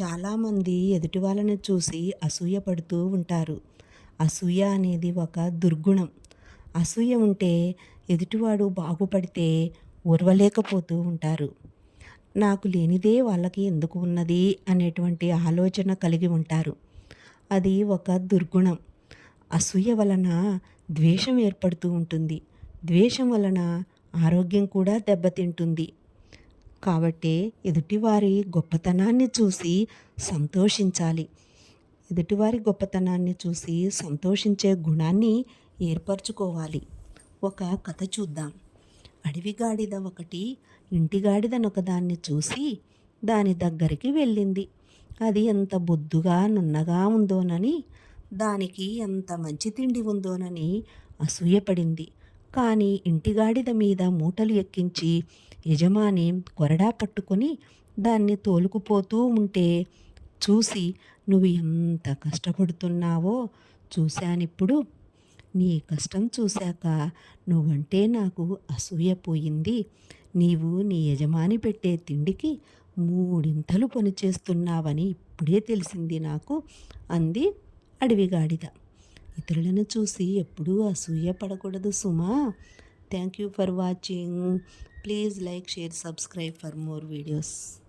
చాలామంది ఎదుటి వాళ్ళని చూసి అసూయ పడుతూ ఉంటారు. అసూయ అనేది ఒక దుర్గుణం. అసూయ ఉంటే ఎదుటివాడు బాగుపడితే ఓర్వలేకపోతూ ఉంటారు. నాకు లేనిదే వాళ్ళకి ఎందుకు ఉన్నది అనేటువంటి ఆలోచన కలిగి ఉంటారు. అది ఒక దుర్గుణం. అసూయ వలన ద్వేషం ఏర్పడుతూ ఉంటుంది. ద్వేషం వలన ఆరోగ్యం కూడా దెబ్బతింటుంది. కాబట్టి ఎదుటివారి గొప్పతనాన్ని చూసి సంతోషించాలి. ఎదుటివారి గొప్పతనాన్ని చూసి సంతోషించే గుణాన్ని ఏర్పరచుకోవాలి. ఒక కథ చూద్దాం. అడవి గాడిద ఒకటి ఇంటి గాడిదనొకదాన్ని చూసి దాని దగ్గరికి వెళ్ళింది. అది ఎంత బొద్దుగా నున్నగా ఉందోనని, దానికి ఎంత మంచి తిండి ఉందోనని అసూయపడింది. కానీ ఇంటిగాడిద మీద మూటలు ఎక్కించి యజమాని కొరడా పట్టుకొని దాన్ని తోలుకుపోతూ ఉంటే చూసి, నువ్వు ఎంత కష్టపడుతున్నావో చూశానిప్పుడు. నీ కష్టం చూశాక నువ్వంటే నాకు అసూయ పోయింది. నీవు నీ యజమాని పెట్టే తిండికి మూడింతలు పని చేస్తున్నావని ఇప్పుడే తెలిసింది నాకు అంది అడవిగాడిద. ఇతరులను చూసి ఎప్పుడూ అసూయ పడకూడదు సుమా. Thank you for watching. Please like, share, subscribe for more videos.